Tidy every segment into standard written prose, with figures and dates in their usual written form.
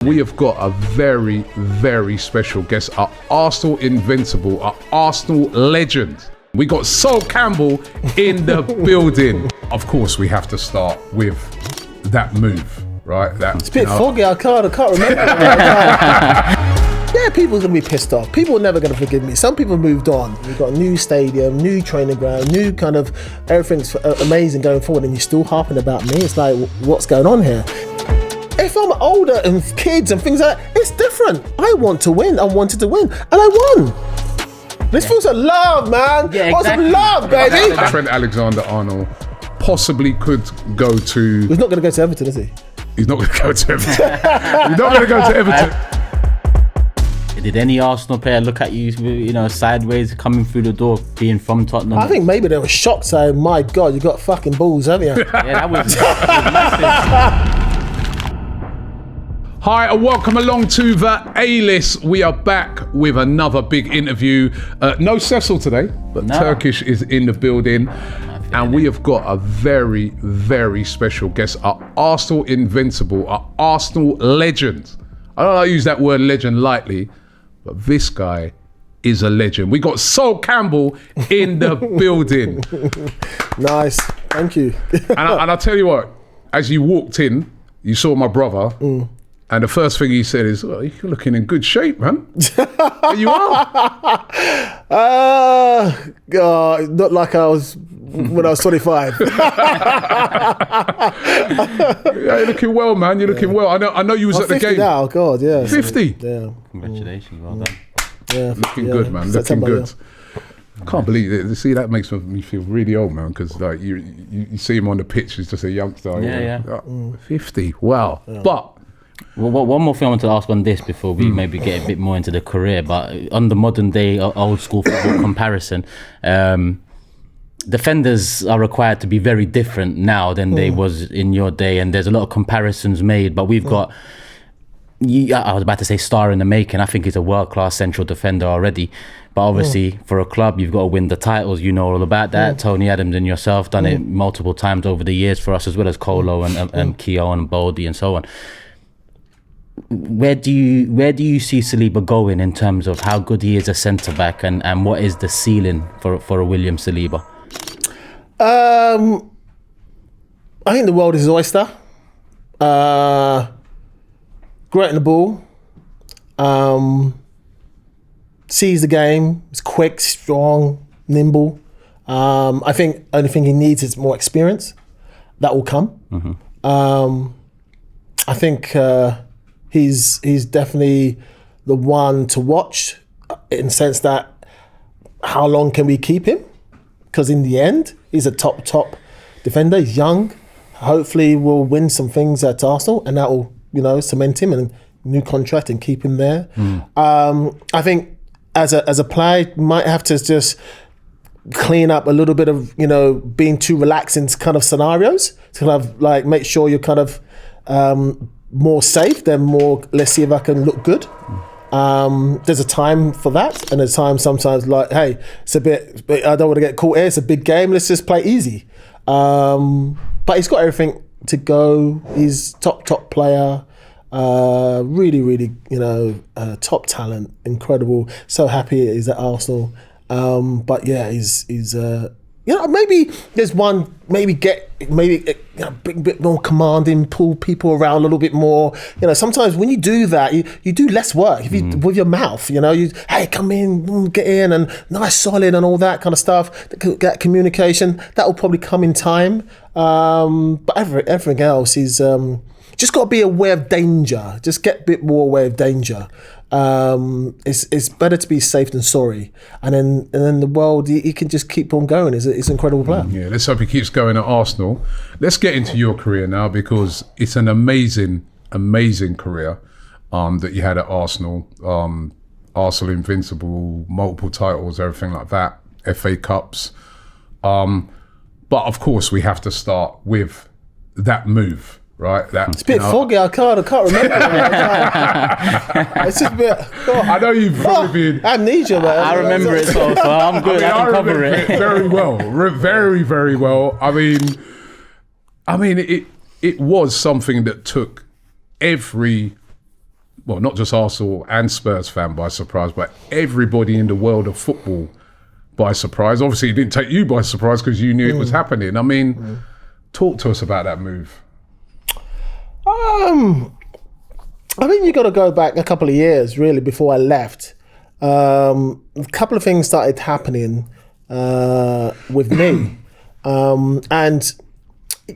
We have got a very, very special guest, our Arsenal Invincible, our Arsenal legend. We got Sol Campbell in the building. Of course, we have to start with that move, right? It's a bit foggy, I can't remember. Yeah, people are going to be pissed off. People are never going to forgive me. Some people moved on. We've got a new stadium, new training ground, new kind of everything's amazing going forward, and you're still harping about me. It's like, what's going on here? If I'm older and kids and things like that, it's different. I want to win. I wanted to win, and I won. This feels like love, man. Yeah, exactly. Some love, baby. Trent Alexander-Arnold possibly could go to... He's not going to go to Everton, is he? He's not going to go to Everton. He's not going to go to Everton. Did any Arsenal player look at you, sideways coming through the door, being from Tottenham? I think maybe they were shocked, saying, "My God, you got fucking balls, haven't you?" Yeah, that was massive. Hi and welcome along to the A-List. We are back with another big interview. No Cecil today, but no. Turkish is in the building. And we have got a very, very special guest, our Arsenal Invincible, our Arsenal legend. I don't know, I use that word legend lightly, but this guy is a legend. We got Sol Campbell in the building. Nice, thank you. and I'll tell you what, as you walked in, you saw my brother, and the first thing he said is, "Well, you're looking in good shape, man." There you are. God, not like I was when I was 25. Yeah, you're looking well, man. You're looking well. I know you was at the game. Now, God, yeah. 50. Yeah. Congratulations, well done. Yeah, looking good, man. September, looking good. Can't believe it. See, that makes me feel really old, man. Because like you see him on the pitch, he's just a youngster. Yeah. 50. Wow. Yeah. But. Well, one more thing I want to ask on this before we maybe get a bit more into the career, but on the modern day old school football comparison, defenders are required to be very different now than they was in your day, and there's a lot of comparisons made, but we've got, I was about to say star in the making. I think he's a world-class central defender already, but obviously for a club you've got to win the titles. You know all about that. Tony Adams and yourself done it multiple times over the years for us, as well as Colo and Keogh and Boldy and so on. Where do you see Saliba going in terms of how good he is a centre back, and what is the ceiling for a William Saliba? I think the world is his oyster. Great in the ball. Sees the game. Is quick, strong, nimble. I think only thing he needs is more experience. That will come. I think. He's definitely the one to watch in the sense that how long can we keep him? Because in the end, he's a top defender. He's young. Hopefully we'll win some things at Arsenal, and that will, cement him in a new contract and keep him there. I think as a player, you might have to just clean up a little bit of, being too relaxed in kind of scenarios to kind of like make sure you're kind of more safe, then more, let's see if I can look good. There's a time for that, and a time sometimes like, hey, it's a bit, I don't want to get caught here, it's a big game, let's just play easy. But he's got everything to go. He's top player, really, top talent, incredible. So happy he's at Arsenal. But yeah, he's maybe there's one, maybe a bit more commanding, pull people around a little bit more. Sometimes when you do that, you do less work. If you with your mouth, hey, come in, get in, and nice, solid, and all that kind of stuff. That communication, that will probably come in time. But everything else is just got to be aware of danger. Just get a bit more aware of danger. It's better to be safe than sorry, and then the world, he can just keep on going. It's an incredible player. Yeah, let's hope he keeps going at Arsenal. Let's get into your career now, because it's an amazing career that you had at Arsenal. Arsenal Invincible, multiple titles, everything like that, FA Cups. But of course, we have to start with that move. Right, it's a bit foggy. I can't remember. It's just a bit. I know you've probably been amnesia, man. I remember it, so I'm good. I can cover it very well, very, very well. I mean, it was something that took every well, not just Arsenal and Spurs fan by surprise, but everybody in the world of football by surprise. Obviously, it didn't take you by surprise because you knew it was happening. I mean, talk to us about that move. I think you got to go back a couple of years, really, before I left. A couple of things started happening with me. And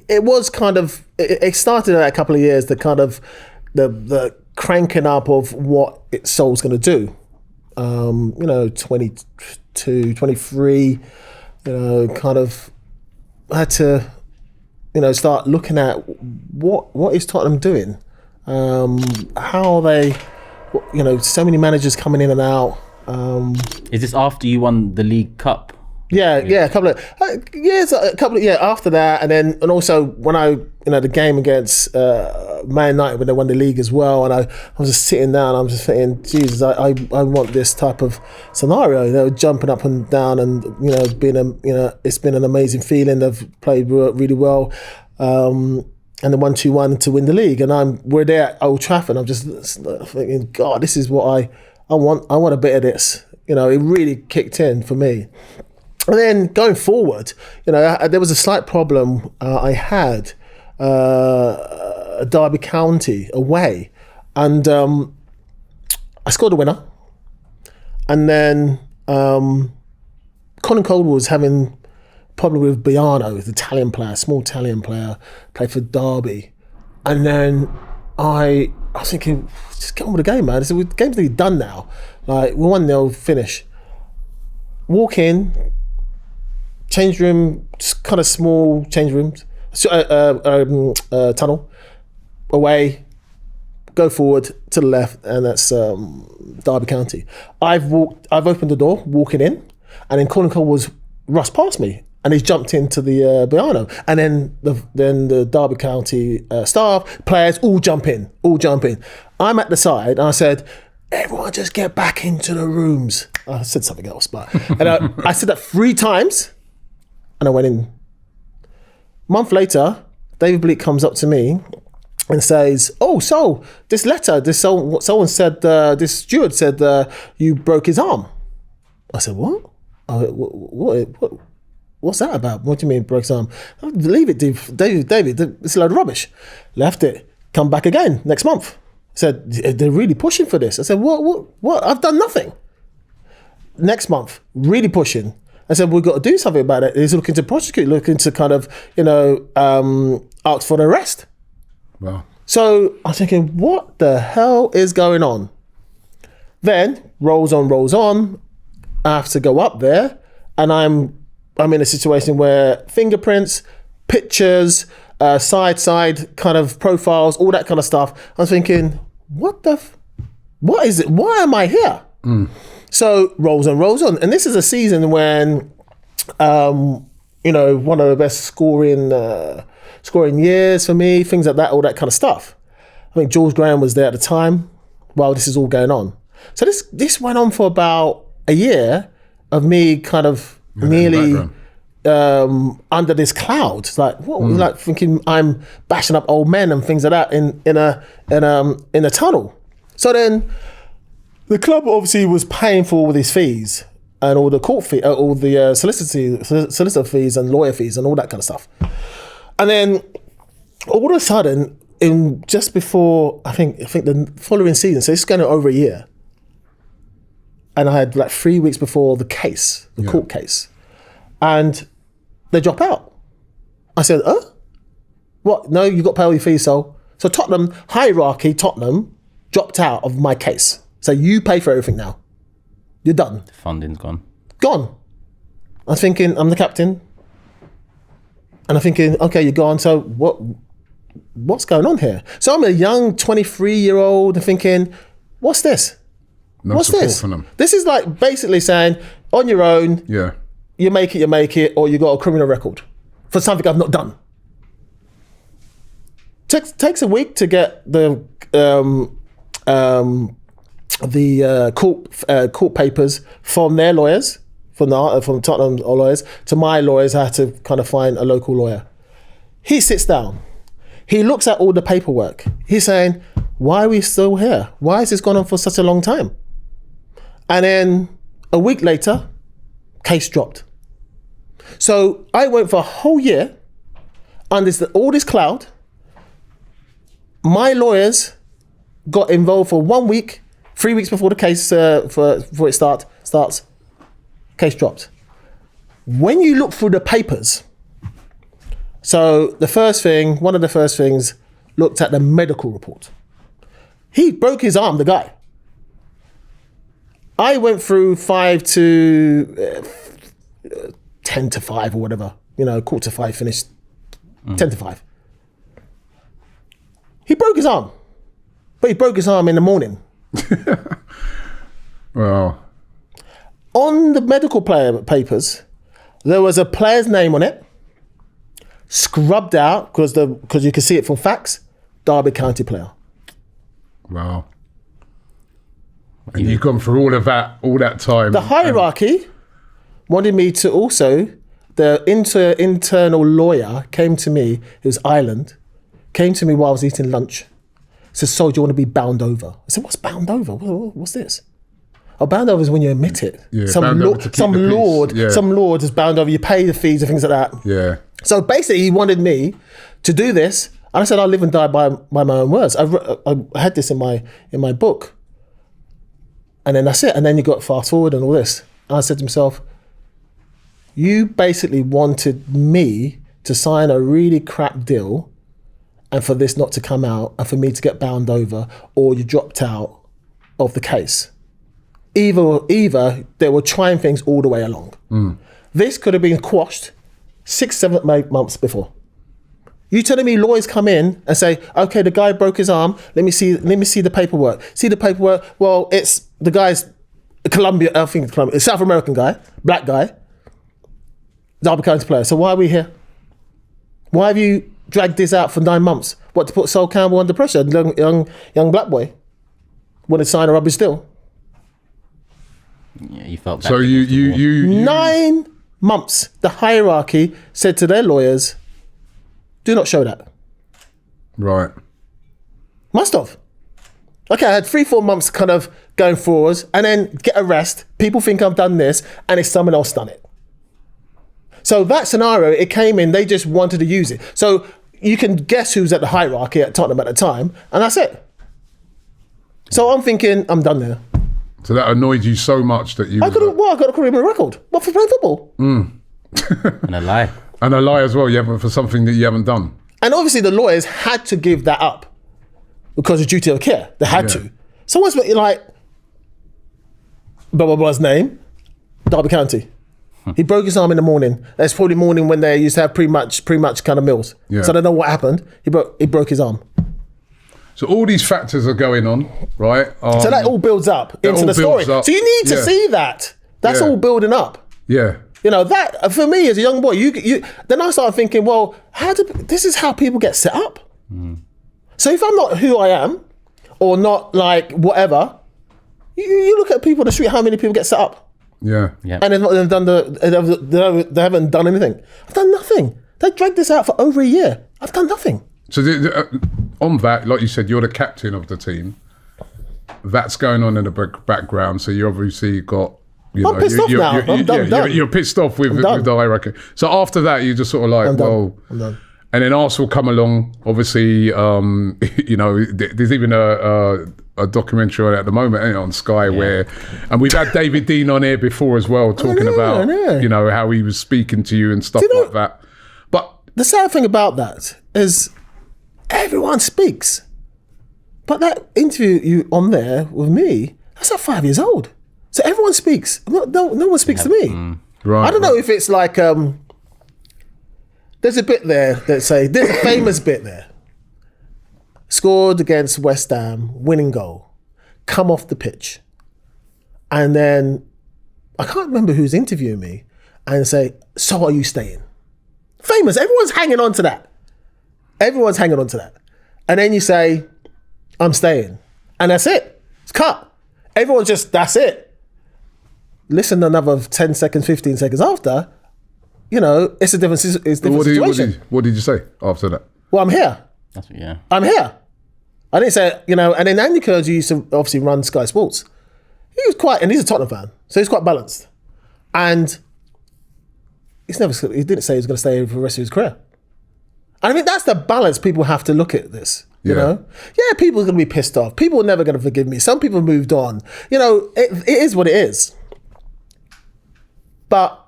it was kind of, it started at a couple of years, the kind of, the cranking up of what Sol's going to do. 22, 23, kind of had to, start looking at what is Tottenham doing? How are they, so many managers coming in and out. Is this after you won the League Cup? Yeah, a couple of years, after that, and also when I, the game against Man United when they won the league as well, and I was just sitting down, I'm just thinking, Jesus, I want this type of scenario, jumping up and down, and it's been an amazing feeling. They've played really well, and the 1-2-1 to win the league, and we're there at Old Trafford. I'm just thinking, God, this is what I want. I want a bit of this. It really kicked in for me. And then going forward, there was a slight problem I had Derby County away, and I scored a winner. And then Colin Cole was having a problem with Biano, the Italian player, small Italian player, played for Derby. And then I was thinking, just get on with the game, man. The game's nearly done now. Like, we're 1-0 finish. Walk in. Change room, just kind of small change rooms, tunnel, away, go forward to the left, and that's Derby County. I've opened the door, walking in, and then Colin Cole was rushed past me, and he's jumped into the Biano, and then the Derby County staff, players, all jump in. I'm at the side, and I said, everyone just get back into the rooms. I said something else, but and I said that 3 times. And I went in. A month later, David Bleak comes up to me and says, "Oh, so this letter, someone said, this steward said you broke his arm." I said, "What? What's that about? What do you mean broke his arm?" "Leave it, David. It's a load of rubbish." Left it. Come back again next month. Said, "They're really pushing for this." I said, "What? I've done nothing." Next month, really pushing. I said, we've got to do something about it. He's looking to prosecute, looking to kind of, ask for an arrest. Wow. So I'm thinking, what the hell is going on? Then rolls on. I have to go up there, and I'm in a situation where fingerprints, pictures, side kind of profiles, all that kind of stuff. I'm thinking, what is it? Why am I here? So rolls on. And this is a season when, one of the best scoring years for me, things like that, all that kind of stuff. I think George Graham was there at the time while this is all going on. So this went on for about a year of me kind of nearly under this cloud. It's like, what? Like thinking I'm bashing up old men and things like that in a tunnel. So then, the club obviously was paying for all these fees and all the court fee, all the solicitor fees and lawyer fees and all that kind of stuff. And then all of a sudden, just before I think the following season, so it's going over a year, and I had like 3 weeks before the case, the court case, and they drop out. I said, what? No, you got to pay all your fees, so Tottenham dropped out of my case. So you pay for everything now. You're done. The funding's gone. Gone. I'm thinking, I'm the captain. And I'm thinking, okay, you're gone. So what's going on here? So I'm a young 23-year-old thinking, what's this? What's this? From them. This is like basically saying, on your own, you make it, or you got a criminal record for something I've not done. Takes a week to get the court papers from their lawyers, from Tottenham lawyers, to my lawyers. I had to kind of find a local lawyer. He sits down. He looks at all the paperwork. He's saying, why are we still here? Why has this gone on for such a long time? And then a week later, case dropped. So I went for a whole year under all this cloud. My lawyers got involved for 1 week, 3 weeks before the case, before it starts, case dropped. When you look through the papers, so one of the first things, looked at the medical report. He broke his arm, the guy. I went through 5 to 10 to 5 or whatever, 4:45 finished, 10 to 5. He broke his arm, but he broke his arm in the morning. Well, on the medical papers, there was a player's name on it, scrubbed out because you can see it from facts, Derby County player. wow. And you've gone through all that time. The hierarchy wanted me to also, the internal lawyer came to me, it was Ireland, came to me while I was eating lunch, said, "So do you want to be bound over?" I said, "What's bound over? What's this?" Oh, bound over is when you admit it. Yeah, some lord is bound over, you pay the fees and things like that. Yeah. So basically he wanted me to do this, and I said, "I'll live and die by my own words." I had this in my book. And then that's it. And then you got fast forward and all this. And I said to myself, you basically wanted me to sign a really crap deal and for this not to come out and for me to get bound over, or you dropped out of the case. Either they were trying things all the way along. This could have been quashed 6-7 months before. You telling me lawyers come in and say, okay, the guy broke his arm. Let me see the paperwork. See the paperwork. Well, it's the guy's South American guy, black guy, Derby County player. So why are we here? Why have you dragged this out for 9 months? What, to put Sol Campbell under pressure? Young black boy wanted to sign a rubbish deal. Yeah, you felt that. So you 9 months. The hierarchy said to their lawyers, do not show that. Right. Must have. Okay, I had 3-4 months kind of going forwards and then get arrested. People think I've done this and it's someone else done it. So that scenario, it came in, they just wanted to use it. So you can guess who's at the hierarchy at Tottenham at the time, and that's it. So I'm thinking, I'm done there. So that annoyed you so much that you... I got a career record. What, for playing football? And a lie. And a lie as well, for something that you haven't done. And obviously the lawyers had to give that up because of duty of care. They had to. So once you're like, blah, blah, blah's name, Derby County. He broke his arm in the morning. That's probably morning when they used to have pre-match kind of meals. Yeah. So I don't know what happened. He broke his arm. So all these factors are going on, right? So that all builds up into the story. So you need to see that. That's all building up. Yeah. You know, that for me as a young boy, you then I started thinking, well, this is how people get set up. So if I'm not who I am, or not like whatever, you look at people on the street, how many people get set up? Yeah. And they haven't done anything. I've done nothing. They dragged this out for over a year. I've done nothing. So on that, like you said, you're the captain of the team. That's going on in the background. So you obviously got... I'm pissed off now. I'm done. You're pissed off with the hierarchy. So after that, you just sort of like, I'm done. And then Arsenal come along. Obviously, there's even a documentary on it at the moment on Sky where, and we've had David Dean on here before as well, talking about how he was speaking to you and stuff like that. But the sad thing about that is everyone speaks, but that interview you on there with me, that's at 5 years old. So everyone speaks. No one speaks to me. Right. I don't know if it's like there's a bit there that say there's a famous bit there. Scored against West Ham, winning goal, come off the pitch, and then I can't remember who's interviewing me, and say, "So are you staying?" Famous. Everyone's hanging on to that. And then you say, "I'm staying," and that's it. It's cut. Everyone's just that's it. Listen another 10 seconds, 15 seconds after, it's a different situation. What did you say after that? Well, I'm here. Yeah. I'm here. I didn't say, and then Andy Kurz, who used to obviously run Sky Sports, he was and he's a Tottenham fan, so he's quite balanced. And he didn't say he was going to stay for the rest of his career. And I think that's the balance people have to look at this. You know? Yeah, people are going to be pissed off. People are never going to forgive me. Some people moved on. It is what it is. But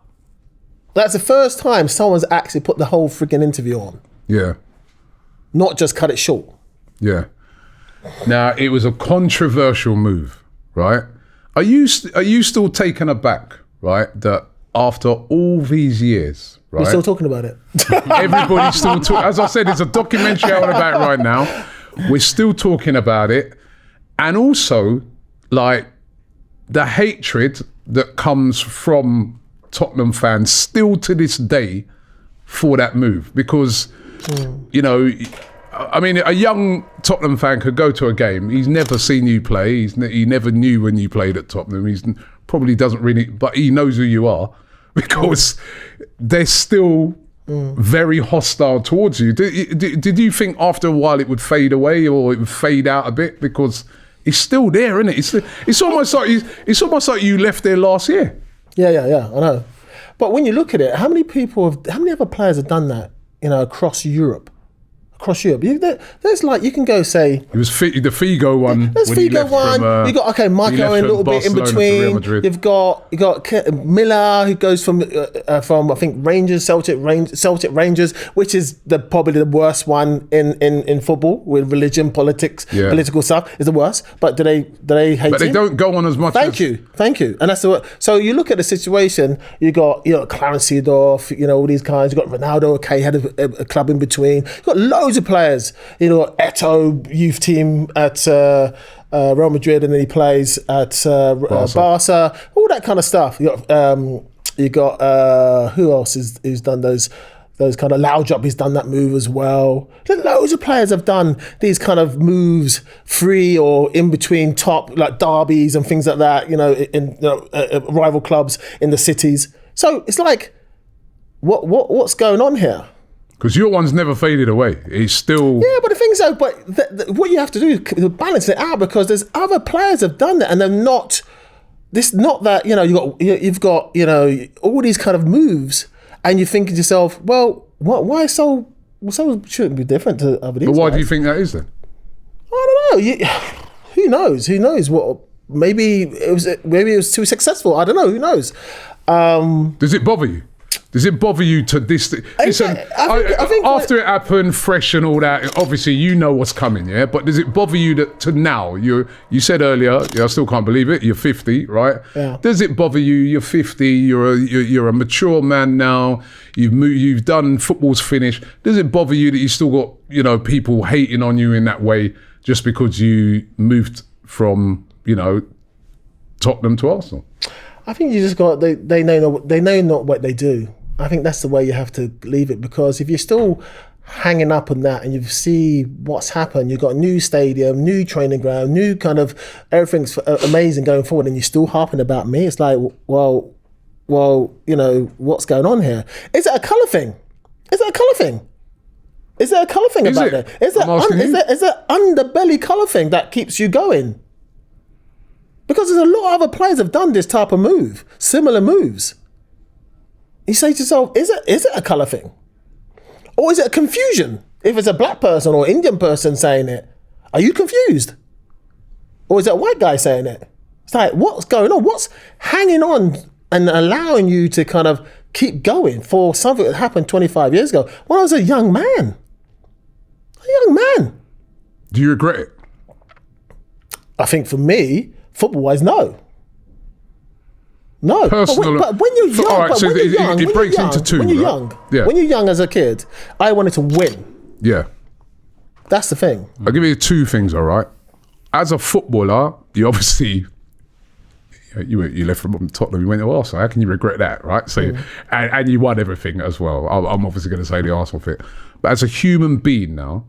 that's the first time someone's actually put the whole freaking interview on. Yeah. Not just cut it short. Yeah. Now, it was a controversial move, right? Are you still taken aback, right, that after all these years, right? We're still talking about it. Everybody's still talking. As I said, it's a documentary out about it right now. We're still talking about it. And also, like, the hatred that comes from Tottenham fans still to this day for that move. Because, I mean, a young Tottenham fan could go to a game. He's never seen you play. He never knew when you played at Tottenham. He probably doesn't really, but he knows who you are because they're still very hostile towards you. Did you think after a while it would fade away or it would fade out a bit? Because it's still there, isn't it? It's almost like you left there last year. Yeah, I know. But when you look at it, how many other players have done that, across Europe? There's like, you can go say... It was the Figo one. There's Figo one. You got, Michael in a little bit in between. You've got Miller, who goes from I think, Celtic Rangers, which is probably the worst one in football, with religion, politics, political stuff, is the worst. But do they hate But they don't go on as much. Thank you. And that's so you look at the situation, you got Clarence Seedorf, all these guys, you got Ronaldo, okay, had a club in between. You got loads of players, Eto'o youth team at Real Madrid, and then he plays at Barca, all that kind of stuff. You got who else who's done those kind of Laudrup, he's done that move as well. Loads of players have done these kind of moves, free or in between top, like derbies and things like that, in rival clubs in the cities. So it's like, what's going on here? Because your one's never faded away. It's still... Yeah, but the thing's though, what you have to do is balance it out, because there's other players have done that and they're not... It's not that, you've got all these kind of moves and you think to yourself, well, why so shouldn't be different to other these But why guys? do you think that is then? I don't know. Who knows what... Maybe it was too successful. I don't know. Who knows? Does it bother you? Does it bother you to this? Listen, I think after it happened, fresh and all that, obviously you know what's coming, yeah? But does it bother you to now? You said earlier, I still can't believe it, you're 50, right? Yeah. Does it bother you? You're 50, you're a mature man now, you've done, football's finished. Does it bother you that you still got, people hating on you in that way just because you moved from, Tottenham to Arsenal? I think you just got, they know not what they do. I think that's the way you have to leave it, because if you're still hanging up on that and you see what's happened, you've got a new stadium, new training ground, new kind of, everything's amazing going forward, and you're still harping about me. It's like, well, what's going on here? Is it a colour thing? Is there a colour thing about it? Is there underbelly colour thing that keeps you going? Because there's a lot of other players have done this type of move, similar moves. You say to yourself, is it a colour thing? Or is it a confusion? If it's a black person or Indian person saying it, are you confused? Or is it a white guy saying it? It's like, what's going on? What's hanging on and allowing you to kind of keep going for something that happened 25 years ago when I was a young man? Do you regret it? I think for me, football-wise, no. No. Personal, but when you're young, all right, so it breaks into two. When you're right? young, when you're young as a kid, I wanted to win. Yeah. That's the thing. I'll give you two things, all right? As a footballer, you obviously, you left from Tottenham, you went to Arsenal. How can you regret that, right? So, and you won everything as well. I'm obviously going to say the Arsenal fit. But as a human being now,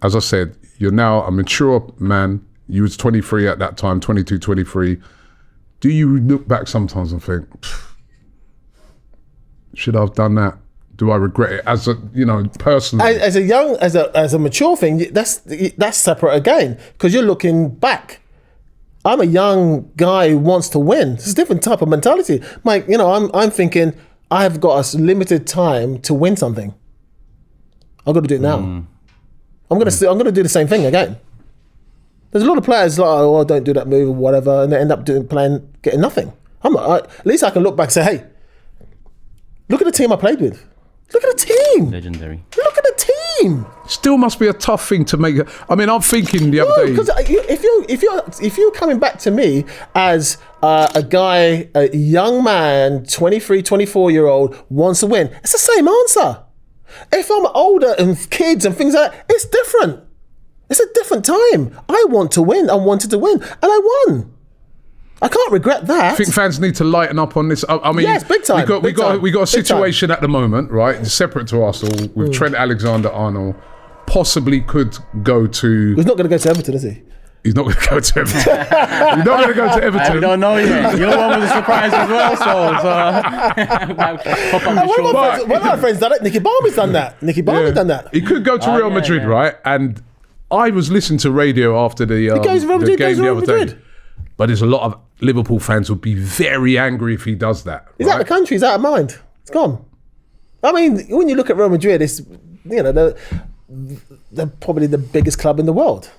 as I said, you're now a mature man. You was 23 at that time, 22, 23. Do you look back sometimes and think, should I have done that? Do I regret it as a, personally? As a mature thing, that's separate again, because you're looking back. I'm a young guy who wants to win. It's a different type of mentality. Mike, I'm thinking I've got a limited time to win something. I've got to do it now. I'm gonna do the same thing again. There's a lot of players like, oh, don't do that move or whatever, and they end up getting nothing. At least I can look back and say, hey, look at the team I played with. Look at the team. Legendary. Look at the team. Still must be a tough thing to make. I mean, I'm thinking the other day. Because if you're coming back to me as a young man, 23, 24-year-old wants to win, it's the same answer. If I'm older and kids and things like that, it's different. It's a different time. I want to win. I wanted to win, and I won. I can't regret that. I think fans need to lighten up on this. I mean, yes, big time. We got a situation at the moment, right? Separate to Arsenal with Trent Alexander-Arnold, possibly could go to. He's not going to go to Everton, is he? He's not going to go to Everton. He's not going to go to Everton. I don't know yet. You're the one with the surprise as well, so one of my friends done it. Nicky Barmy's done that. Done that. He could go to Real Madrid, right? And I was listening to radio after the game the other day. But there's a lot of Liverpool fans would be very angry if he does that. He's out of the country. He's out of mind. It's gone. I mean, when you look at Real Madrid, it's they're probably the biggest club in the world.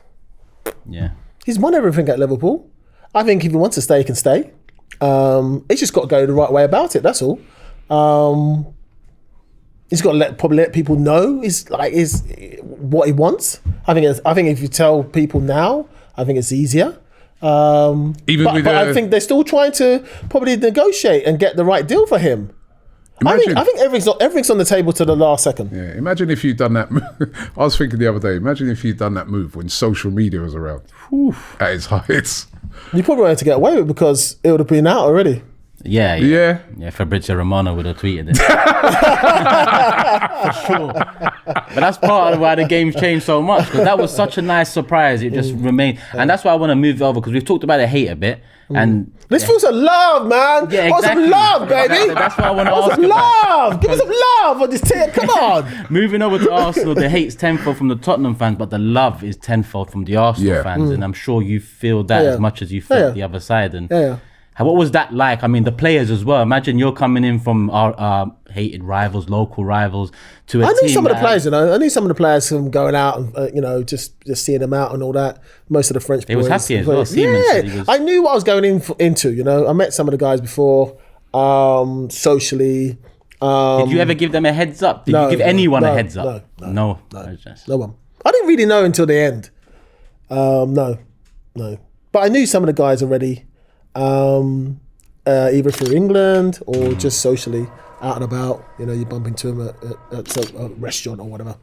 Yeah, he's won everything at Liverpool. I think if he wants to stay, he can stay. He's just got to go the right way about it. That's all. He's got to probably let people know is what he wants. I think if you tell people now, I think it's easier. But I think they're still trying to probably negotiate and get the right deal for him. I think everything's on the table to the last second. Yeah, imagine if you'd done that. I was thinking the other day. Imagine if you'd done that move when social media was around at its heights. You probably wanted to get away with it because it would have been out already. Yeah. Fabrizio Romano would have tweeted it. For sure. But that's part of why the game's changed so much, because that was such a nice surprise. It just remained. And that's why I want to move over, because we've talked about the hate a bit. And let's feel some love, man. Yeah, exactly. Want some love, baby. That's what I want to ask some love. Give us some love on this team. Come on. Moving over to Arsenal, the hate's tenfold from the Tottenham fans, but the love is tenfold from the Arsenal fans. And I'm sure you feel that as much as you felt the other side. And what was that like? I mean, the players as well. Imagine you're coming in from our hated rivals, local rivals, to a team. I knew some of the players, I knew some of the players from going out and, just seeing them out and all that. Most of the French boys. He was happy as well. I knew what I was going into, I met some of the guys before, socially. Did you ever give them a heads up? Did you give anyone a heads up? No one. I didn't really know until the end. No. But I knew some of the guys already. Either through England or just socially out and about, you bump into them at a restaurant or whatever.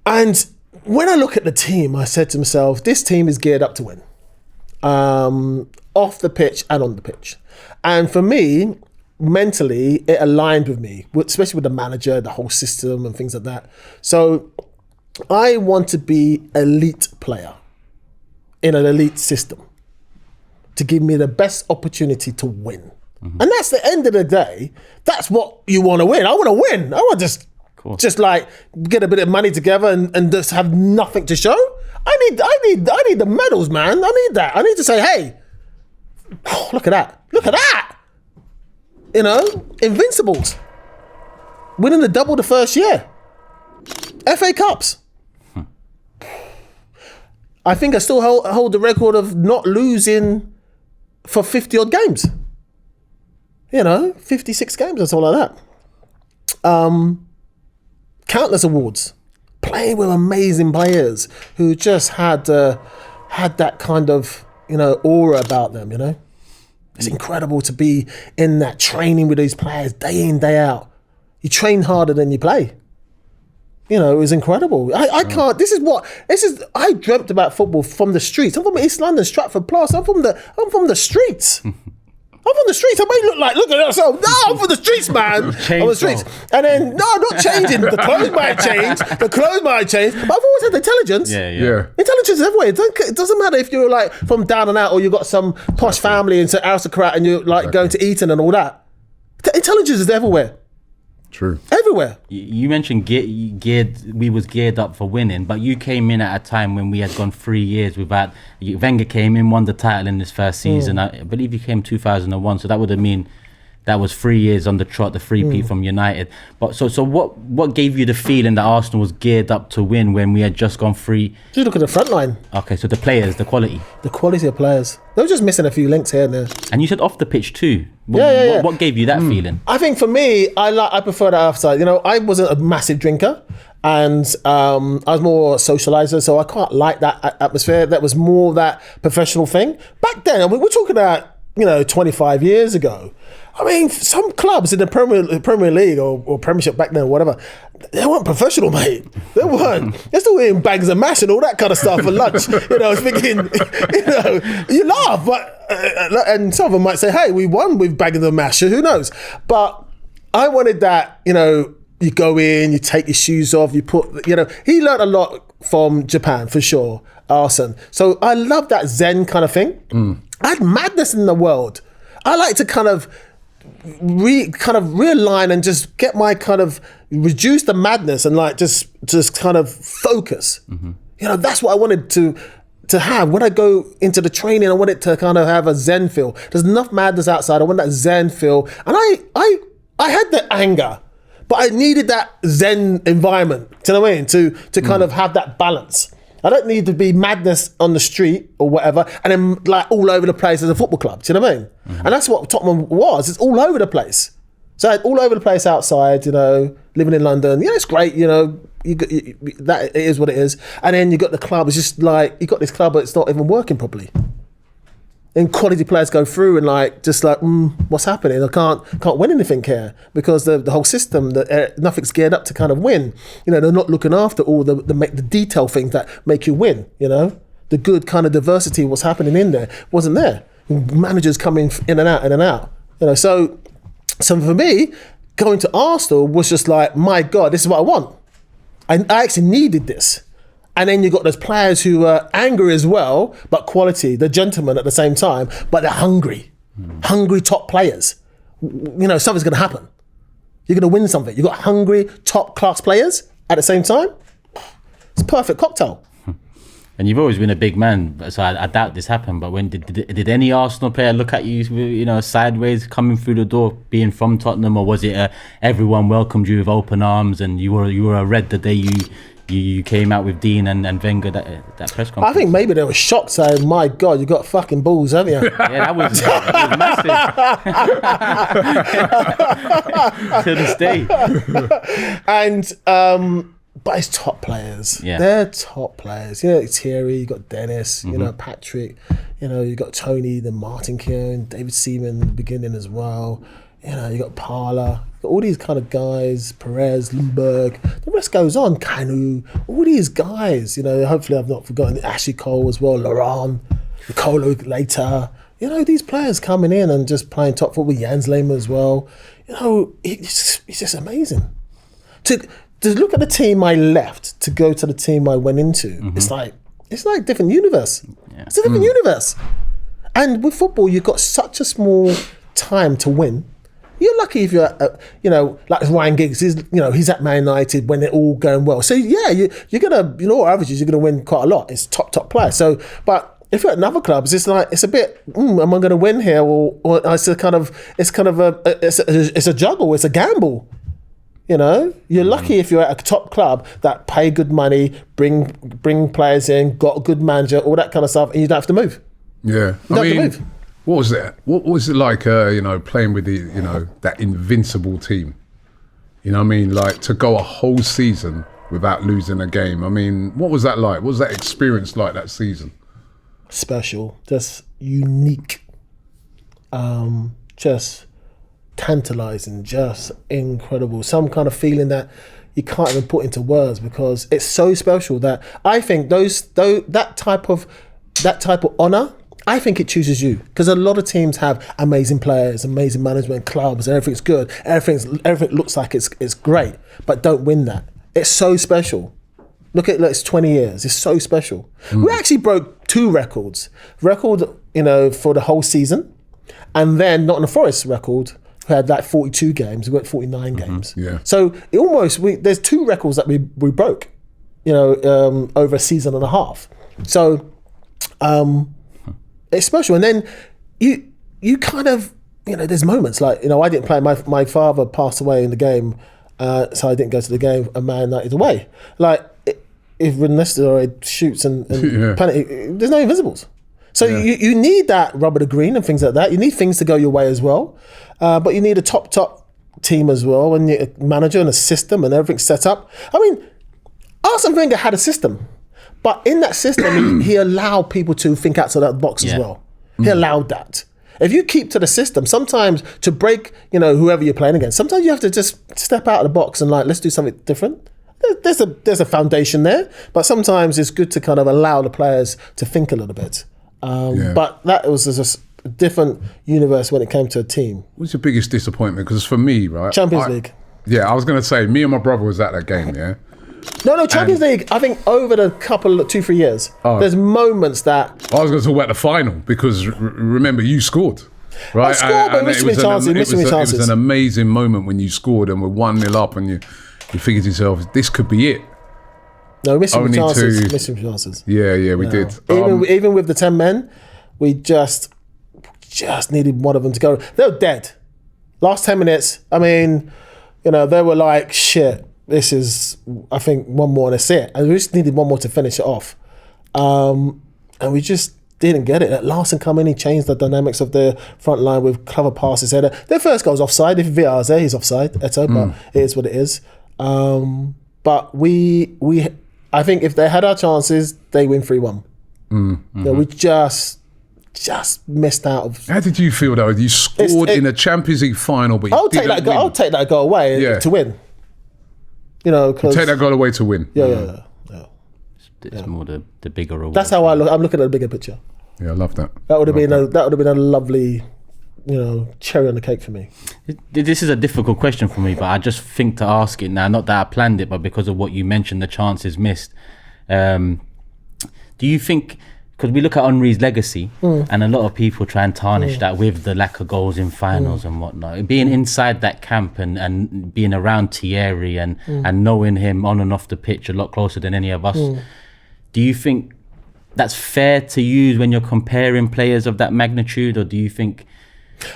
And when I look at the team, I said to myself, this team is geared up to win, off the pitch and on the pitch. And for me, mentally, it aligned with me, especially with the manager, the whole system and things like that. So I want to be elite player in an elite system, to give me the best opportunity to win. And that's the end of the day. That's what you want to win. I want to win. I want to just like get a bit of money together and just have nothing to show. I need the medals, man. I need that. I need to say, hey, look at that. Look at that. Invincibles. Winning the double the first year. FA Cups. I think I still hold the record of not losing for 50 odd games. 56 games or something like that. Countless awards. Playing with amazing players who just had that kind of, aura about them, It's incredible to be in that training with these players day in, day out. You train harder than you play. It was incredible. I can't. I dreamt about football from the streets. I'm from East London, Stratford Plus. I'm from the streets. I'm from the streets. I may look at myself. No, I'm from the streets, man. I'm from the streets. And then, no, I'm not changing. The clothes might change. But I've always had intelligence. Yeah. Intelligence is everywhere. It doesn't matter if you're like from down and out or you've got some posh family and aristocrat and you're like going to Eton and all that. Intelligence is everywhere. True. Everywhere. You mentioned we was geared up for winning, but you came in at a time when we had gone 3 years without. Wenger came in, won the title in his first season. I believe he came 2001, so that would have mean that was 3 years on the trot, the three-peat from United. But so what gave you the feeling that Arsenal was geared up to win when we had just gone three? Just look at the front line. Okay, so the players, the quality. The quality of players. They were just missing a few links here and there. And you said off the pitch too. What gave you that feeling? I think for me, I prefer that outside. You know, I wasn't a massive drinker, and I was more a socializer, so I quite like that atmosphere. That was more that professional thing. Back then, I mean, we're talking about 25 years ago. I mean, some clubs in the Premier League or Premiership back then, or whatever, they weren't professional, mate. They weren't. They're still eating bags of mash and all that kind of stuff for lunch. Thinking, you laugh, but and some of them might say, "Hey, we won with bags of mash." Who knows? But I wanted that. You go in, you take your shoes off, you put. He learned a lot from Japan for sure, Arsene. So I love that Zen kind of thing. I had madness in the world. I like to kind of realign and just get my kind of reduce the madness and like just kind of focus. That's what I wanted to have when I go into the training. I want it to kind of have a Zen feel. There's enough madness outside. I want that Zen feel, and I had the anger, but I needed that Zen environment. Do you know what I mean? To kind of have that balance. I don't need to be madness on the street or whatever, and then like all over the place as a football club. Do you know what I mean? And that's what Tottenham was. It's all over the place. So all over the place outside. Living in London. It's great. That it is what it is. And then you got the club. It's just like you got this club, but it's not even working properly. And quality players go through and what's happening? I can't win anything here because the whole system, nothing's geared up to kind of win. They're not looking after all the detail things that make you win. The good kind of diversity, what's happening in there wasn't there. Managers coming in and out. So for me, going to Arsenal was just like, my God, this is what I want. I actually needed this. And then you got those players who are angry as well, but quality, they're gentlemen at the same time, but they're hungry. Hungry top players. Something's going to happen. You're going to win something. You've got hungry top class players at the same time. It's a perfect cocktail. And you've always been a big man, so I doubt this happened. But when did any Arsenal player look at you, sideways coming through the door, being from Tottenham, or was it everyone welcomed you with open arms and you were a red the day you came out with Dean and Wenger that press conference? I think maybe they were shocked, saying, "My God, you got fucking balls, haven't you?" Yeah, that was massive to this day. And but it's top players. Yeah. They're top players. Thierry, you got Dennis, Patrick, you got Tony, then Martin Keown, David Seaman in the beginning as well. You got Parla, all these kind of guys, Perez, Lundberg, the rest goes on, Kanu, all these guys, hopefully I've not forgotten, Ashley Cole as well, Laurent, Nicolo later, these players coming in and just playing top football, Jans Lehmann as well, it's just amazing. To look at the team I left, to go to the team I went into, it's like different universe. Yeah. It's a different universe. And with football, you've got such a small time to win. You're lucky if you're, like Ryan Giggs, he's at Man United when they're all going well. So yeah, you're gonna, averages, you're gonna win quite a lot. It's top player. So, but if you're at another clubs, it's like it's a bit, am I going to win here, or it's a juggle, it's a gamble. You're lucky if you're at a top club that pay good money, bring players in, got a good manager, all that kind of stuff, and you don't have to move. Yeah, what was it? What was it like? Playing with the that Invincible team. Like to go a whole season without losing a game. What was that like? What was that experience like that season? Special, just unique, just tantalizing, just incredible. Some kind of feeling that you can't even put into words because it's so special that I think that type of honor, I think it chooses you, because a lot of teams have amazing players, amazing management, clubs, everything's good, everything looks like it's great, but don't win that. It's so special. Look, it's 20 years. It's so special. We actually broke 2 records. Record, for the whole season, and then Nottingham Forest record had like 42 games. We got 49 games. Yeah. So it almost there's 2 records that we broke, over a season and a half. So it's special. And then you kind of, there's moments like, I didn't play. My father passed away in the game, so I didn't go to the game. A Man United away. Like if Ernesto shoots and penalty, there's no Invincibles. So you need that rubber to green and things like that. You need things to go your way as well, but you need a top team as well, and a manager and a system and everything set up. I mean, Arsene Wenger had a system, but in that system, he allowed people to think outside that box as well. He allowed that. If you keep to the system, sometimes to break, whoever you're playing against, sometimes you have to just step out of the box and let's do something different. There's a foundation there, but sometimes it's good to kind of allow the players to think a little bit. But that was just a different universe when it came to a team. What's your biggest disappointment? Because for me, right? Champions League. Yeah, I was going to say, me and my brother was at that game, yeah? No, Champions League, I think over the couple, 2-3 years, there's moments that... I was going to talk about the final, because remember, you scored. Right? I scored, but missing me chances. It was an amazing moment when you scored and we're 1-0 up and you figured to yourself, this could be it. No, missing chances. Yeah, we did. Even with the 10 men, we just needed one of them to go. They were dead. Last 10 minutes, I mean, they were like, shit, this is, I think, one more and that's it. And we just needed one more to finish it off. And we just didn't get it. Larson come in, he changed the dynamics of the front line with clever passes. Their first goal was offside. If VR's there, he's offside, Eto, but it is what it is. But I think if they had our chances, they win 3-1. We just missed out of. How did you feel though? You scored in a Champions League final, but I'll take that goal away to win. Cause, take that goal away to win. Yeah. It's more the bigger reward. That's how I look. I'm looking at the bigger picture. Yeah, I love that. That would have been a lovely, cherry on the cake for me. This is a difficult question for me, but I just think to ask it now. Not that I planned it, but because of what you mentioned, the chances missed. Do you think? Because we look at Henry's legacy, and a lot of people try and tarnish that with the lack of goals in finals and whatnot. Being inside that camp and being around Thierry and knowing him on and off the pitch a lot closer than any of us, do you think that's fair to use when you're comparing players of that magnitude, or do you think?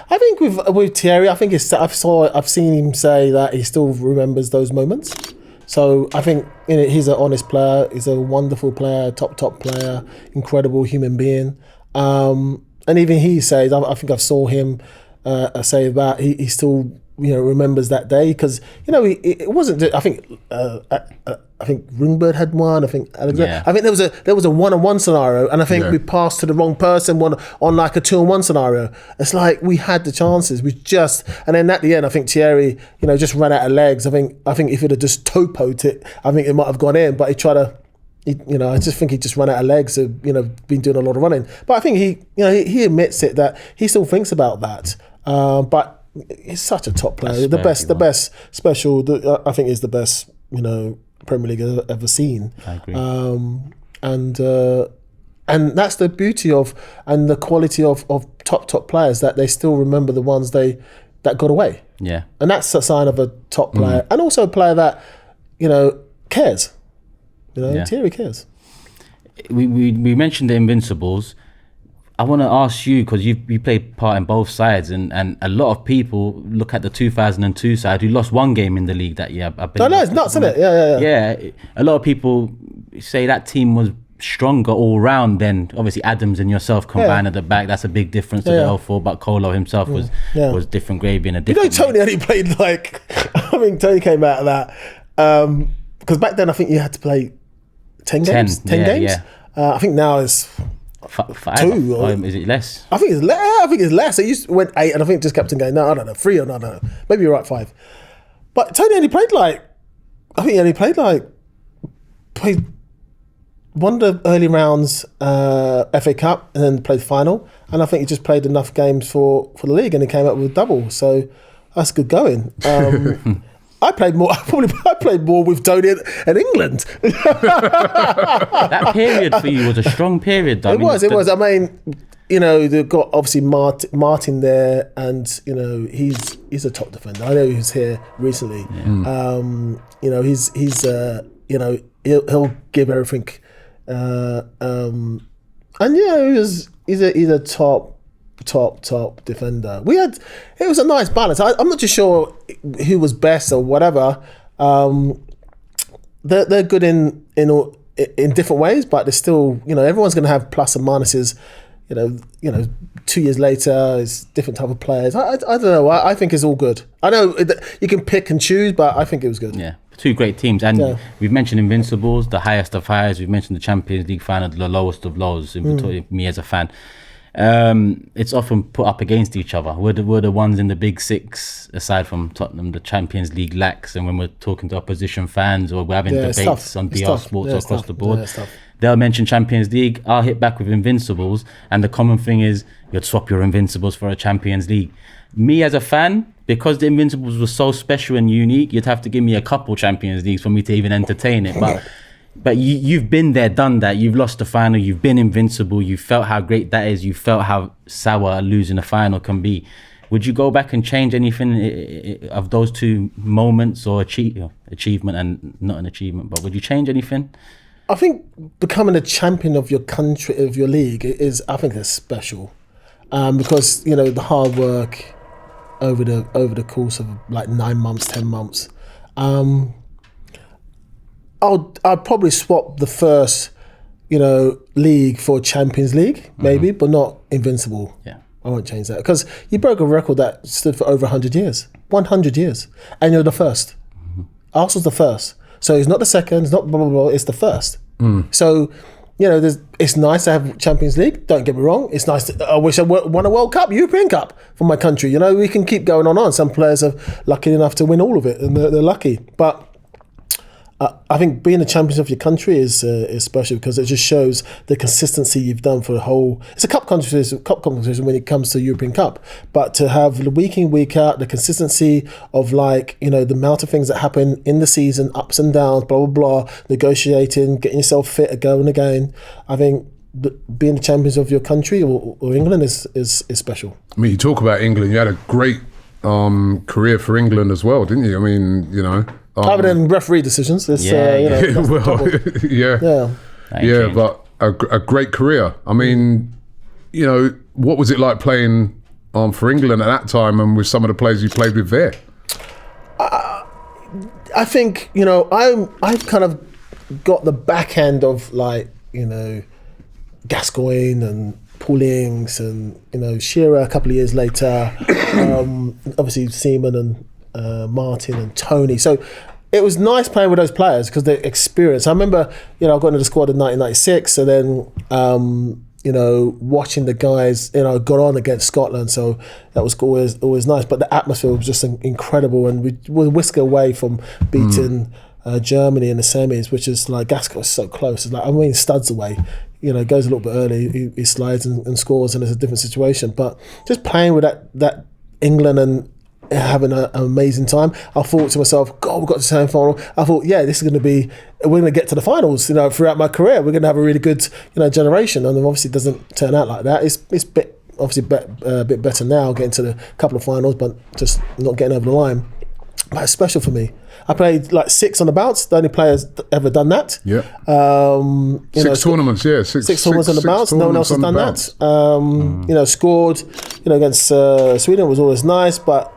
I think with Thierry, I think I've seen him say that he still remembers those moments. So I think he's an honest player. He's a wonderful player, top player, incredible human being. And even he says, I think I saw him say that he still remembers that day because it wasn't. I think Ringbird had one. I think there was a one-on-one scenario, and I think we passed to the wrong person on like a 2-on-1 scenario. It's like we had the chances, and then at the end, I think Thierry, just ran out of legs. I think if he'd have just toe-poed it, I think it might have gone in. But he tried to, I just think he just ran out of legs. Been doing a lot of running. But I think he admits it that he still thinks about that. But he's such a top player. The best special. I think is the best. Premier League I've ever seen. I agree. And that's the beauty of and the quality of top players, that they still remember the ones that got away. Yeah. And that's a sign of a top player, and also a player that cares. Thierry cares. We mentioned the Invincibles. I want to ask you, because you played part in both sides, and a lot of people look at the 2002 side who lost one game in the league that year. No, it's nuts, isn't it? Yeah. A lot of people say that team was stronger all round than obviously Adams and yourself combined at the back. That's a big difference to the L4, but Colo himself was different gravy in a different Tony only played Tony came out of that. Because back then I think you had to play 10 games. 10 games? Yeah. I think now it's 5. 2. Is it less? I think it's less. It went 8, and I think just kept on going. No, I don't know. 3 or no. Maybe you're right, 5. But Tony only played won the early rounds FA Cup and then played the final. And I think he just played enough games for the league, and he came up with a double. So that's good going. I played more. I played more with Tony in England. That period for you was a strong period, though. It was. I mean, they've got obviously Martin there, and he's a top defender. I know he was here recently. He'll give everything, and he's a top defender. It was a nice balance. I'm not too sure who was best or whatever. They're good in different ways, but they're still, everyone's going to have plus and minuses. 2 years later, it's different type of players. I don't know. I think it's all good. I know you can pick and choose, but I think it was good. Yeah, two great teams. And we've mentioned Invincibles, the highest of highs. We've mentioned the Champions League final, the lowest of lows, me as a fan. It's often put up against each other. We're the ones in the big six, aside from Tottenham, the Champions League lacks. And when we're talking to opposition fans or we're having debates on DR Sports or across the board, they'll mention Champions League. I'll hit back with Invincibles. And the common thing is you'd swap your Invincibles for a Champions League. Me as a fan, because the Invincibles were so special and unique, you'd have to give me a couple Champions Leagues for me to even entertain it. But you've been there, done that. You've lost the final. You've been invincible. You felt how great that is. You felt how sour losing a final can be. Would you go back and change anything of those two moments or achievement and not an achievement? But would you change anything? I think becoming a champion of your country, of your league, I think it's special, because the hard work over the course of like 9 months, 10 months. I'd probably swap the first, league for Champions League, maybe, but not Invincible. Yeah, I won't change that, because you broke a record that stood for over 100 years, and you're the first. Arsenal's the first, so it's not the second, it's not blah blah blah. It's the first. So, it's nice to have Champions League. Don't get me wrong. It's nice. I wish I won a World Cup, European Cup for my country. We can keep going on. Some players are lucky enough to win all of it, and they're lucky, but. I think being the champions of your country is special, because it just shows the consistency you've done for the whole. It's a cup competition when it comes to European Cup, but to have the week in, week out, the consistency of the amount of things that happen in the season, ups and downs, blah blah blah, negotiating, getting yourself fit again and again. I think being the champions of your country or England is special. I mean, you talk about England. You had a great career for England as well, didn't you? I mean, other than referee decisions, but a great career. I mean, what was it like playing for England at that time and with some of the players you played with there? I think I've kind of got the back end of Gascoigne and Paul Ings and Shearer a couple of years later. Obviously Seaman and Martin and Tony. So it was nice playing with those players because they're experienced. I remember, I got into the squad in 1996, and then watching the guys, got on against Scotland. So that was always nice. But the atmosphere was just incredible, and we were whisked away from beating Germany in the semis, which is Gascoigne was so close. It's studs away. Goes a little bit early, he slides and scores, and it's a different situation. But just playing with that England and having an amazing time. I thought to myself, God, we've got to the semi-final. I thought, this is going to be, we're going to get to the finals, throughout my career. We're going to have a really good, generation. And obviously it doesn't turn out like that. It's a bit better now, getting to the couple of finals, but just not getting over the line. But it's special for me. I played 6 on the bounce, the only player's ever done that. Yeah. 6 tournaments, Six tournaments on the bounce. No one else has done that. Scored, against Sweden was always nice, but